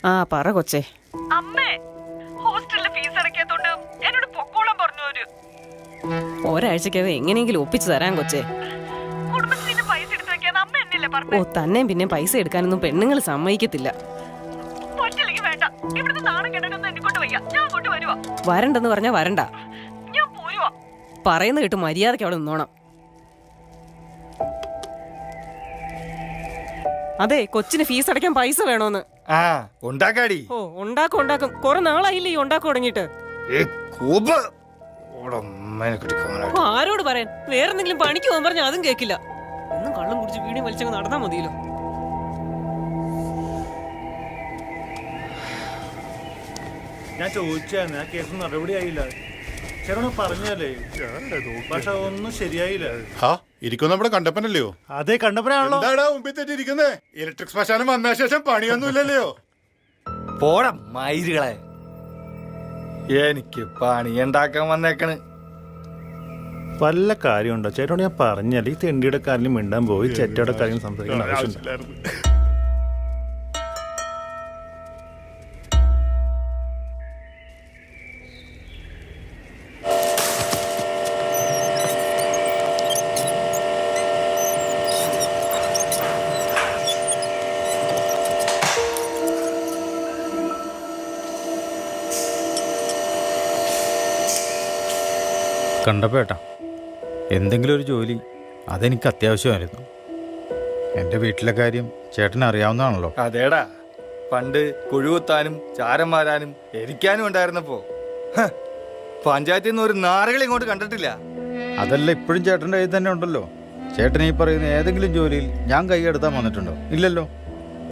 ആ പറ കൊച്ചേ. അമ്മേ, ഹോസ്റ്റലിലെ ഫീസ് അടയ്ക്കാത്തോണ്ട് എന്നോട് പൊക്കോളം പറഞ്ഞവര്. ഒരാഴ്ചക്കകം എങ്ങനെയെങ്കിലും ഒപ്പിച്ചു തരാൻ കൊച്ചേ. കുടുംബശ്രീന്ന് പൈസ എടുത്തു വെക്കാൻ അമ്മ എന്നല്ലേ ഓ പറഞ്ഞു. തന്നെ പിന്നെ പൈസ എടുക്കാനൊന്നും പെണ്ണുങ്ങൾ സമ്മതിക്കത്തില്ല. പറ്റില്ലെങ്കിൽ വേണ്ട. ഇവിടുന്ന് നാണം കെട്ടനൊന്നും എന്നെ കൊണ്ട് വയ്യ. ഞാൻ അങ്ങോട്ട് വരുവാ. വരണ്ടെന്ന് പറഞ്ഞാ വരണ്ട. ഞാൻ പോരുവാ. പറയുന്ന കേട്ട് മര്യാദയ്ക്ക് അവിടെ നിന്നോണം. അതെ, കൊച്ചിന് ഫീസ് അടയ്ക്കാൻ പൈസ വേണോന്ന്. ആ ഉണ്ടാക്കാടി. ഓ ഉണ്ടാക്കും. കുറെ നാളായില്ലേ ഈ ഉണ്ടാക്കും തുടങ്ങിയിട്ട്. ആരോട് പറയാൻ? വേറെന്തെങ്കിലും പണിക്ക് പോകാൻ പറഞ്ഞാൽ അതും കേക്കില്ല. ഒന്നും കള്ളും കുടിച്ച് വീടും വലിച്ചങ്ങ് നടന്നാ മതിയല്ലോ. ഞാൻ ചോദിച്ചായിരുന്നു, ആ കേസ് നടപടി ആയില്ല. ചേട്ടനോട് പറഞ്ഞല്ലേ, പക്ഷെ ഒന്നും ശരിയായില്ല. ഇരിക്കും നമ്മുടെ കണ്ടപ്പനല്ലയോ? അതേ കണ്ടപ്പനാണല്ലോ. എന്താടാ മുമ്പിൽ തെറ്റിയിരിക്കുന്നേ? ഇലക്ട്രിക് ശ്മശാനം വന്ന ശേഷം പണിയൊന്നുമില്ലല്ലോ. പോടാ മയിലുകളെ, എനിക്ക് പണിയുണ്ടാക്കാൻ വന്നേക്കണ്. വല്ല കാര്യമുണ്ടോ ചേട്ടനോട്? ഞാൻ പറഞ്ഞല്ലേ, ഈ തെണ്ടിയുടെ കാര്യം മിണ്ടാൻ പോയി ചെറ്റയുടെ കാര്യം സംസാരിക്കാൻ ആവശ്യമില്ല. കണ്ടപ്പേട്ടാ, എന്തെങ്കിലും ഒരു ജോലി അതെനിക്ക് അത്യാവശ്യമായിരുന്നു. എൻ്റെ വീട്ടിലെ കാര്യം ചേട്ടന് അറിയാവുന്നതാണല്ലോ. അതേടാ, പണ്ട് കുഴുകുത്താനും ചാരം മാരാനും എരിക്കാനും ഉണ്ടായിരുന്നപ്പോ പഞ്ചായത്തിൽ നിന്ന് ഒരു നാറുകൾ ഇങ്ങോട്ട് കണ്ടിട്ടില്ല. അതല്ല, ഇപ്പോഴും ചേട്ടൻ്റെ കയ്യിൽ തന്നെ ഉണ്ടല്ലോ. ചേട്ടൻ ഈ പറയുന്ന ഏതെങ്കിലും ജോലിയിൽ ഞാൻ കൈയെടുത്താൻ വന്നിട്ടുണ്ടോ? ഇല്ലല്ലോ.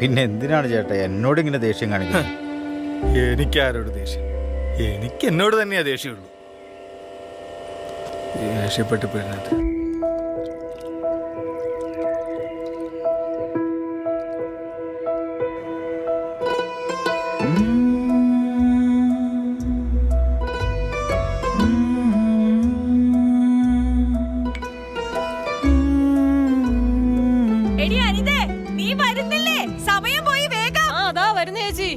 പിന്നെ എന്തിനാണ് ചേട്ടാ എന്നോട് ഇങ്ങനെ ദേഷ്യം കാണിക്കുന്നത്? എനിക്കാരോട് ദേഷ്യം? എനിക്ക് എന്നോട് തന്നെയാ ദേഷ്യമുള്ളൂ. ദേഷ്യപ്പെട്ട് പെരുന്നിട്ട് എടി അനിതേ, നീ വരുന്നില്ലേ? സമയം പോയി, വേഗം. ആ അതാ വരുന്ന ചേച്ചി.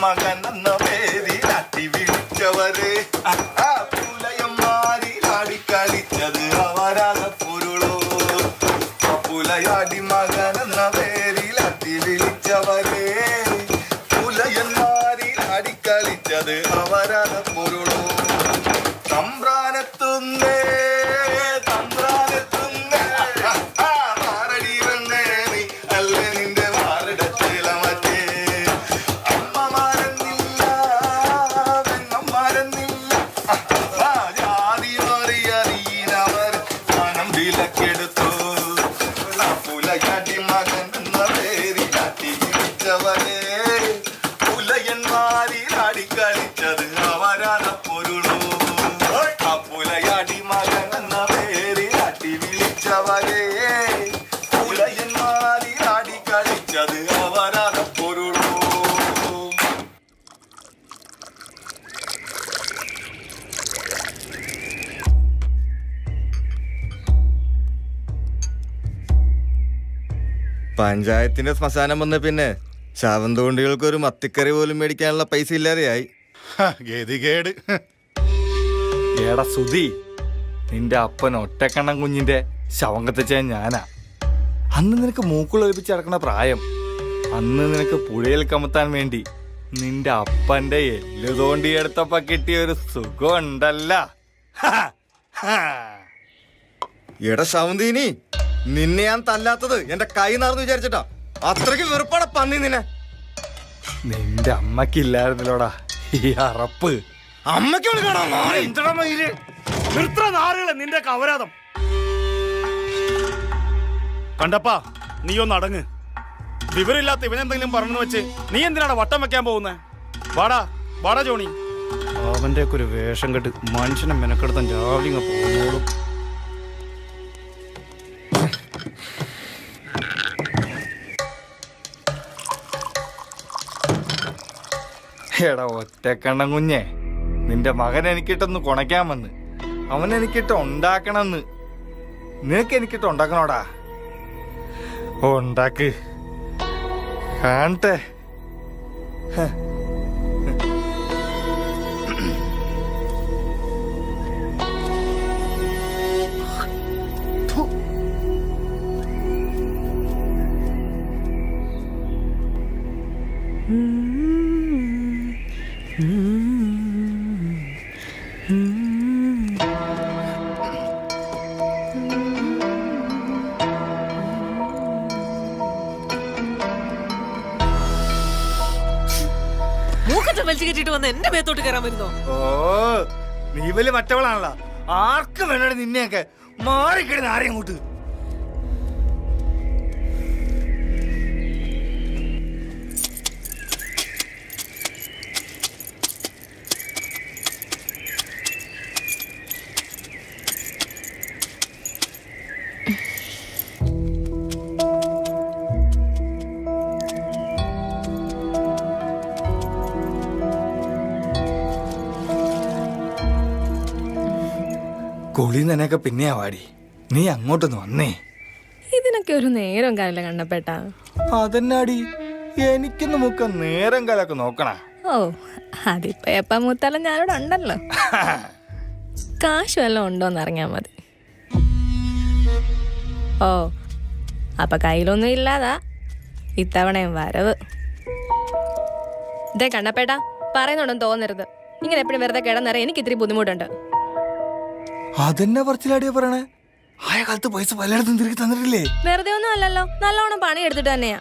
മകൻ എന്ന പേരിൽ അട്ടി വിളിച്ചവരെ പുലയന്മാരിൽ ആടിക്കളിച്ചത് അവരാക പൊരുളോ. പുലയാടി മകൻ എന്ന പേരിൽ അട്ടി വിളിച്ചവരെ പുലയന്മാരിൽ ആടിക്കളിച്ചത് അവരാക പൊരുളോ. തമ്പ്രാനെത്തുന്നേ തമ്പ്രാനെത്തുന്നേ മാറടി വെണ്ണേ നീ അല്ലേ നിന്റെ മാറിടത്തില മറ്റേ അമ്മമാരെന്നില്ല പെങ്ങന്മാരെന്നില്ല ജാതി മാറിയറിയവർ മനം വിലക്കെടുത്തു. പുലയാട്ടി മകൻ എന്ന പേരിലാട്ടി വിളിച്ചവരെ പുലയന്മാരിൽ ആടിക്കളിച്ചത് അവരാണ് പൊരുളോ. പുലയാടി മകൻ എന്ന പേരിലാട്ടി വിളിച്ചവരെ പുലയന്മാരിൽ ആടിക്കളിച്ചത് അവരാണ് പൊരുളോ. പഞ്ചായത്തിന്റെ ശ്മശാനം വന്ന പിന്നെ ശവന്തോണ്ടികൾക്ക് ഒരു മത്തിക്കറി പോലും മേടിക്കാനുള്ള പൈസ ഇല്ലാതെയായി. ഗതികേട്. എടാ സുധി, നിന്റെ അപ്പൻ ഒറ്റക്കണ്ണം കുഞ്ഞിന്റെ ശവം കത്തിച്ച ഞാനാ. അന്ന് നിനക്ക് മൂക്കുളൊലിപ്പിച്ച് നടക്കുന്ന പ്രായം. അന്ന് നിനക്ക് പുഴയിൽ കമത്താൻ വേണ്ടി നിന്റെ അപ്പന്റെ എല്ല് തോണ്ടിയെടുത്തപ്പ കിട്ടിയ ഒരു സുഖം ഉണ്ടല്ല. എടാ ശവന്തീനി, നിന്നെ ഞാൻ തല്ലാത്തത് എന്റെ കൈ നടന്നു വിചാരിച്ചിട്ടാ. അത്രയ്ക്ക് വെറുപ്പാടാ പന്നി നിന്നെ. നിന്റെ അമ്മക്കില്ലായിരുന്നല്ലോടാ ഈ അറപ്പ്. അമ്മയ്ക്ക് നിന്റെ കവരാതം കണ്ടപ്പാ, നീ ഒന്ന് അടങ്ങ്. വിവരമില്ലാത്ത ഇവനെന്തെങ്കിലും പറഞ്ഞു വെച്ച് നീ എന്തിനാണ് വട്ടം വെക്കാൻ പോകുന്നത്? വാടാ വാടാ ജോണി. അവന്റെ ഒക്കെ ഒരു വേഷം കെട്ട് മനുഷ്യനെ മെനക്കെടുത്താൻ രാവിലെ പോകുന്നോളും. എടാ ഒറ്റക്കണ്ണം കുഞ്ഞെ, നിന്റെ മകൻ എനിക്കിട്ടൊന്ന് കുണയ്ക്കാൻ വന്ന്. അവൻ എനിക്കിട്ട് ഉണ്ടാക്കണമെന്ന്. നിനക്ക് എനിക്കിട്ട് ഉണ്ടാക്കണോടാ? ഉണ്ടാക്ക്, കാണട്ടെ. മൂക്കറ്റം വലിച്ചു കെട്ടിട്ട് വന്ന് എന്റെ മേത്തോട്ട് കയറാൻ വരുന്നോ? ഓ, നീ വലിയ മറ്റവളാണല്ലോ. ആർക്കും വേണോടെ നിന്നെയൊക്കെ മാറിക്കിടുന്ന ആരെയും അങ്ങോട്ട്. കുളി നനയൊക്കെ പിന്നെയാ വാടി. നീ അങ്ങോട്ടൊന്ന് വന്നേ. ഇതിനൊക്കെ ഒരു നേരം കാലില്ല കണ്ണപ്പേട്ട. അതെന്നാടി, എനിക്കൊന്ന് മുക്ക നേരം കാലൊക്കെ നോക്കണ. ഓ, അതിപ്പോ എപ്പ മൂത്താലും ഞാനിവിടെ ഉണ്ടല്ലോ. കാശ് വല്ലതും ഉണ്ടോന്ന് അറിഞ്ഞാ മതി. ഓ, അപ്പൊ കയ്യിലൊന്നും ഇല്ലാതാ ഇത്തവണയും വരവ്. ഇതേ കണ്ണപ്പേട്ട, പറയുന്നുണ്ടെന്ന് തോന്നരുത്. ഇങ്ങനെ എപ്പോഴും വെറുതെ കിടന്നറിയാൻ എനിക്ക് ഇത്തിരി ബുദ്ധിമുട്ടുണ്ട്. അതെന്നെ പറച്ചിലാടിയാ പറയണേ. ആയ കാലത്ത് പൈസ പലയിടത്തും തിരികെ തന്നിട്ടില്ലേ? വെറുതെ ഒന്നും അല്ലല്ലോ, നല്ലോണം പണി എടുത്തിട്ട് തന്നെയാ.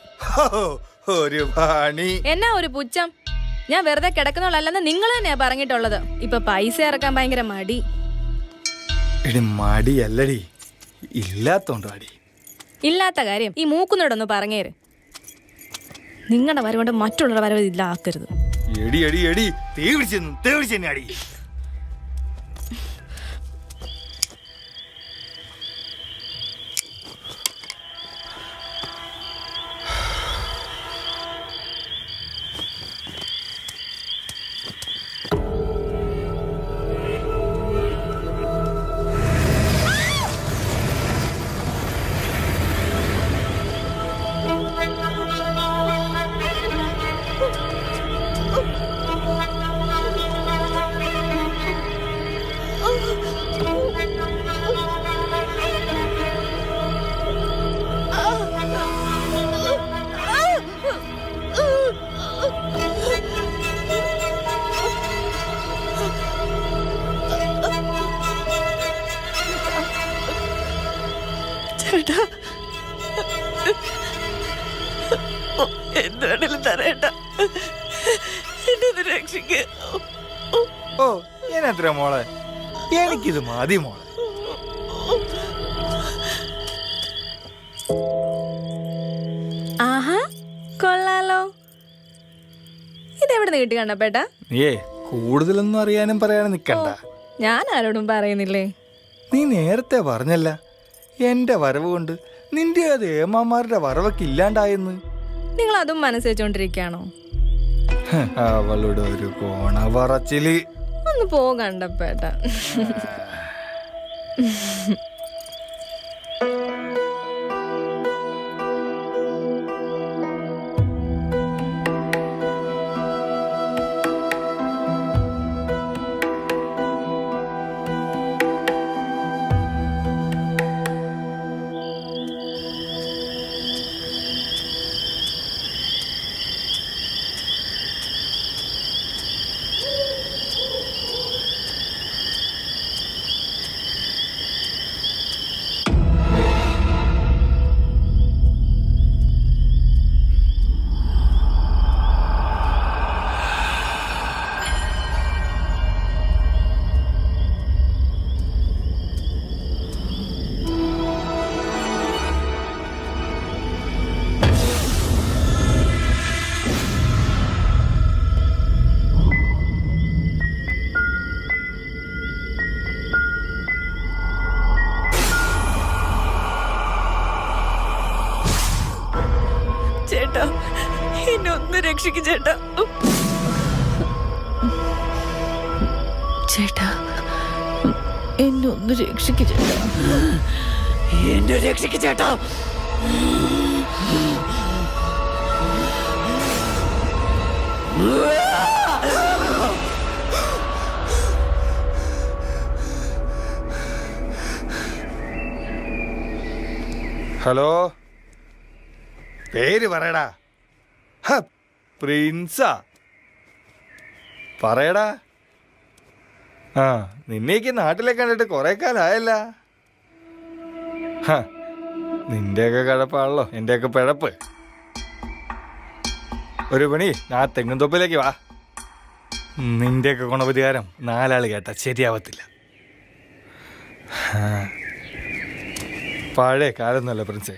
ഒരു പണി എന്നാ ഒരു പുച്ഛം? ഞാൻ വെറുതെ കിടക്കുന്നോളല്ലെന്ന് നിങ്ങൾ തന്നെയാ പറഞ്ഞിട്ടുള്ളത്. ഇപ്പൊ പൈസ ഇറക്കാൻ ഭയങ്കര മടി. എടി മടിയല്ലടി, ഇല്ലാത്തോണ്ട് അടി. ഇല്ലാത്ത കാര്യം ഈ മൂക്കുന്നോടൊന്ന് പറഞ്ഞേര്. നിങ്ങളുടെ വരവുകൊണ്ട് മറ്റുള്ളവരുടെ വരവ് ഇല്ല ആക്കരുത്. എടി എടി എടി, തീ പിടിച്ചെന്നെ അടി. എന്താണേലും തരേണ്ട, എന്നെ രക്ഷിക്ക. ഓ, എന്നെത്ര മോളെ, എനിക്കിത് മതി മോളെ. ആഹാ, കൊള്ളാലോ. ഇതെവിടെ നിന്ന് കിട്ടി കണ്ണപ്പേട്ട? നീയേ കൂടുതലൊന്നും അറിയാനും പറയാനും നിക്കണ്ട. ഞാൻ ആരോടും പറയുന്നില്ലേ. നീ നേരത്തെ പറഞ്ഞല്ല എന്റെ വരവ് കൊണ്ട് നിന്റെ അത് ഏമാമാരുടെ വരവൊക്കെ ഇല്ലാണ്ടായെന്ന്. നിങ്ങൾ അതും മനസ്സ് വെച്ചോണ്ടിരിക്കുകയാണോ? അവളുടെ ഒരു കോണ പറച്ചില്. ഒന്ന് പോകണ്ടപ്പേട്ട. ചേട്ടാ, എന്നെ ഒന്ന് രക്ഷിക്ക് ചേട്ടാ. ചേട്ടാ, എന്നെ ഒന്ന് രക്ഷിക്ക് ചേട്ടാ. എന്നെ രക്ഷിക്ക് ചേട്ടാ. ഹലോ, പേര് പറയടാ. ഹ, പ്രിൻസാ. പറയടാ. ആ, നിന്നേക്ക് നാട്ടിലെ കണ്ടിട്ട് കുറെ കാലമായല്ല. നിന്റെയൊക്കെ കഴപ്പാണല്ലോ എന്റെയൊക്കെ പിഴപ്പ്. ഒരു പണി, ആ തെങ്ങുംതൊപ്പിലേക്ക് വാ. നിന്റെയൊക്കെ ഗുണപരിഹാരം 4 ആള് കേട്ടാ ശരിയാവത്തില്ല. പഴയ കാലൊന്നുമല്ല പ്രിൻസേ,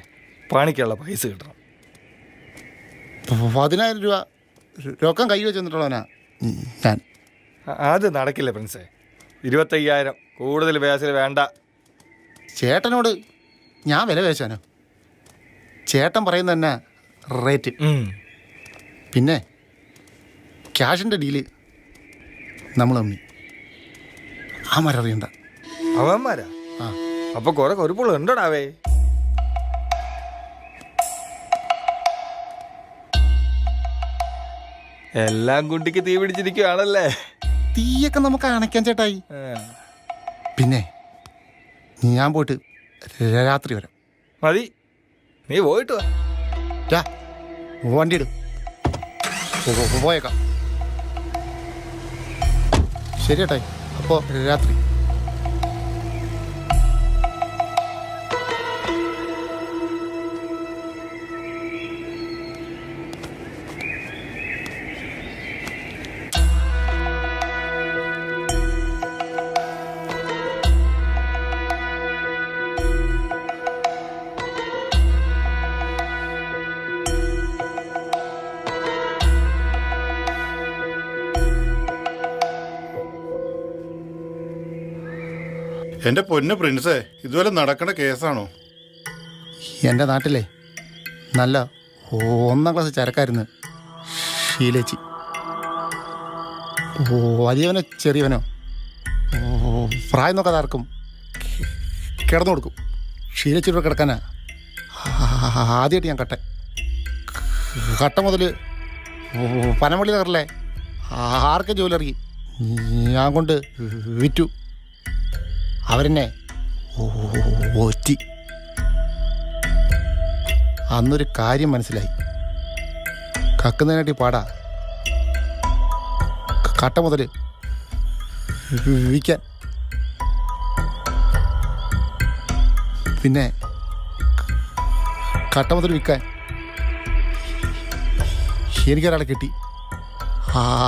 പണിക്കുള്ള പൈസ കിട്ടണം. 10,000 രൂപ രോക്കം കൈ വെച്ച് തന്നിട്ടുള്ളവനാ ഞാൻ. അത് നടക്കില്ല പ്രിൻസേ. 25,000 കൂടുതൽ വേസിൽ വേണ്ട. ചേട്ടനോട് ഞാൻ വില വേശാനോ? ചേട്ടൻ പറയുന്ന തന്നെ റേറ്റ്. പിന്നെ ക്യാഷിൻ്റെ ഡീല് നമ്മൾ തമ്മി അവന്മാരറിയണ്ട. അവന്മാരാ? ആ, അപ്പൊ കുറെ കൊരുപ്പുള്ള ഉണ്ടോടാവേ. എല്ലാം കുട്ടിക്ക് തീ പിടിച്ചിരിക്കുകയാണല്ലേ. തീയൊക്കെ നമുക്ക് അണയ്ക്കാൻ ചേട്ടായി. പിന്നെ ഞാൻ പോയിട്ട് രാത്രി വരാം. മതി, നീ പോയിട്ട് വാ. വണ്ടി ഇടും, പോയേക്കാം. ശരി ചേട്ടായി, അപ്പോൾ രാത്രി. എൻ്റെ പൊന്ന് പ്രിൻസേ, ഇതുപോലെ നടക്കണ കേസാണോ? എൻ്റെ നാട്ടിലെ നല്ല 1ാം ക്ലാസ് ചരക്കായിരുന്നു ഷീലേച്ചി. വലിയവനോ ചെറിയവനോ പ്രായം നോക്കാതെ ആർക്കും കിടന്നു കൊടുക്കും. ഷീലേച്ചിയുടെ കിടക്കാനാ ആദ്യമായിട്ട് ഞാൻ കട്ട മുതൽ പനമള്ളി നഗറിലെ ആർക്കെ ജ്വല്ലറി ഞാൻ കൊണ്ട് വിറ്റു. അവരെന്നെ ഒറ്റി. അന്നൊരു കാര്യം മനസ്സിലായി, കക്കുന്നതിനായിട്ട് പാടാ കട്ട മുതൽ വിൽക്കാൻ. പിന്നെ കട്ട മുതൽ വിൽക്കാൻ എനിക്കൊരാളെ കിട്ടി.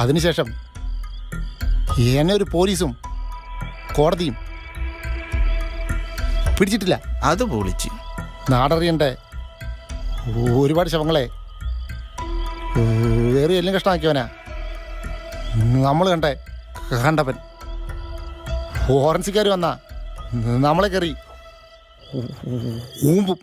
അതിനുശേഷം എന്നെ ഒരു പോലീസും കോടതിയും പിടിച്ചിട്ടില്ല. അത് പൊളിച്ച്. നാടറിയണ്ടേ ഒരുപാട് ശവങ്ങളെ വേറെ എല്ലാം കഷ്ടമാക്കിയവനാ നമ്മൾ കണ്ടവൻ. ഫോറൻസിക്കാർ വന്നാ നമ്മളെ കയറി ഊമ്പും.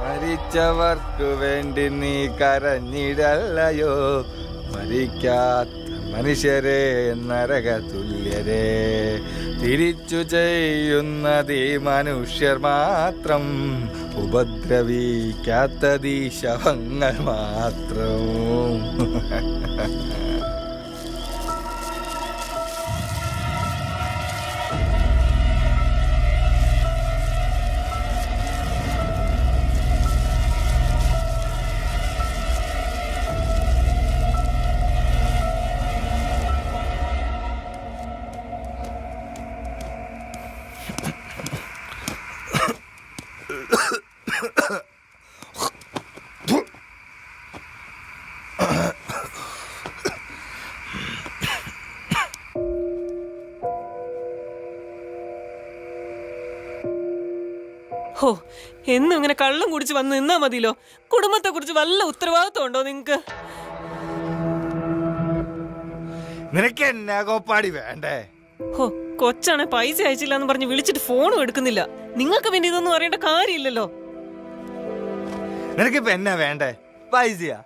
മരിച്ചവർക്കു വേണ്ടി നീ കരഞ്ഞിടല്ലയോ, മരിക്കാത്ത മനുഷ്യരെ നരക തുല്യരെ തിരിച്ചു ചെയ്യുന്നതീ മനുഷ്യർ മാത്രം ഉപദ്രവിക്കാത്തതീ ശവങ്ങൾ മാത്രം. ഹോ, എന്നും ഇങ്ങനെ കള്ളം കുടിച്ച് വന്ന് നിന്നാ മതിയല്ലോ. കുടുംബത്തെ കുറിച്ച് വല്ല ഉത്തരവാദിത്വം ഉണ്ടോ നിങ്ങക്ക്? നിനക്ക് എന്നാ കോപ്പാടി വേണ്ടേ? ഹോ, കൊച്ചാണെ പൈസ അയച്ചില്ല എന്ന് പറഞ്ഞ് വിളിച്ചിട്ട് ഫോണും എടുക്കുന്നില്ല. നിങ്ങൾക്ക് പിന്നെ ഇതൊന്നും അറിയേണ്ട കാര്യമില്ലല്ലോ. നിനക്കിപ്പോ എന്നാ വേണ്ടേ? പൈസയാ?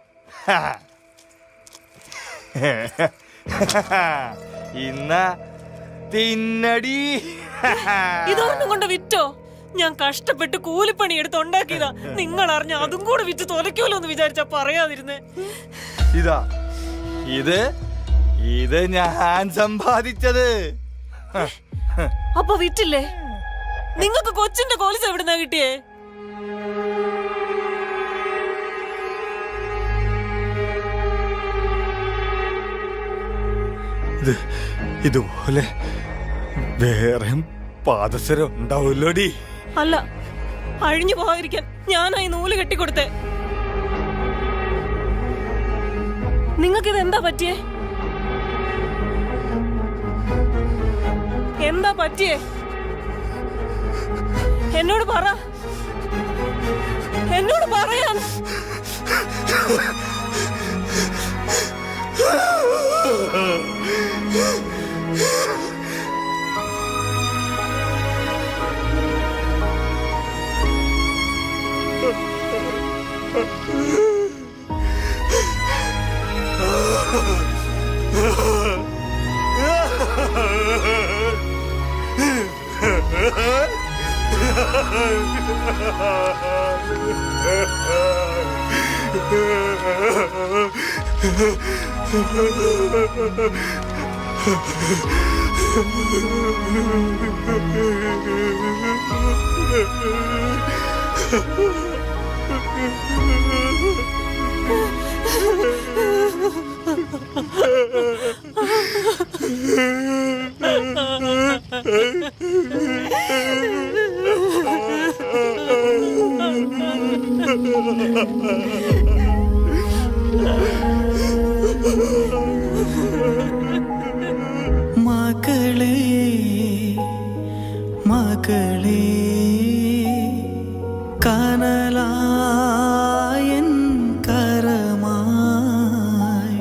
ഇന്ന തിന്നടി. ഇതൊന്നും കൊണ്ട് വിറ്റോ? ഞാൻ കഷ്ടപ്പെട്ട് കൂലിപ്പണി എടുത്ത് ഉണ്ടാക്കിയതാ. നിങ്ങൾ അറിഞ്ഞ അതും കൂടെ വിറ്റ് തുലയ്ക്കുമല്ലോ എന്ന് വിചാരിച്ചാ പറയാതിരുന്നേ. ഇതാ ഇത് ഞാൻ സമ്പാദിച്ചത്. അപ്പൊ വിറ്റില്ലേ? നിങ്ങൾക്ക് കൊച്ചിന്റെ കോലിസ് എവിടുന്നാ കിട്ടിയേ? ഇതുപോലെ വേറെ പാദസരം ഉണ്ടാവല്ലോടി. അല്ല, അഴിഞ്ഞു പോകാതിരിക്കാൻ ഞാനായി നൂല് കെട്ടിക്കൊടുത്തേ. നിങ്ങൾക്കിത് എന്താ പറ്റിയേ? എന്താ പറ്റിയേ? എന്നോട് പറ. എന്നോട് പറയാൻ. മകളേ മകളേ കനലായൻ കരമായി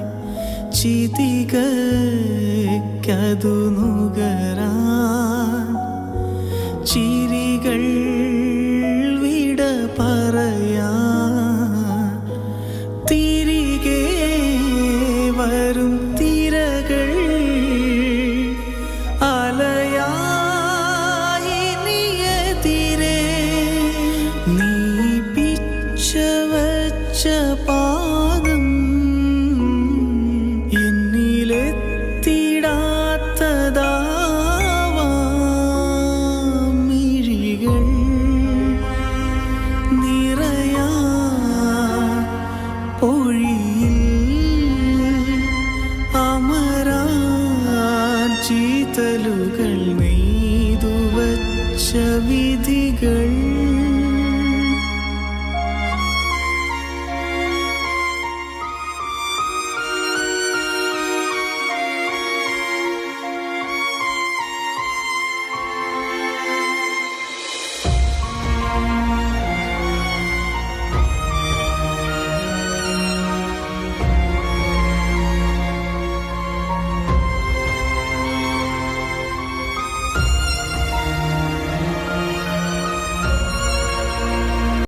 ചിതികതു നുകരാൻ ചിരികൾ വിട പറയാൻ തിരികെ വരും തിരകൾ അലയായി നീയെതിരെ നീ പിച്ചവച്ച പാദം എന്നിലെത്തിടാത്തതാവാം മിഴികൾ നിറയാ പൊഴിയിൽ അമരാൻ ചീതലുകൾ നെയ്തുവച്ച വിധികൾ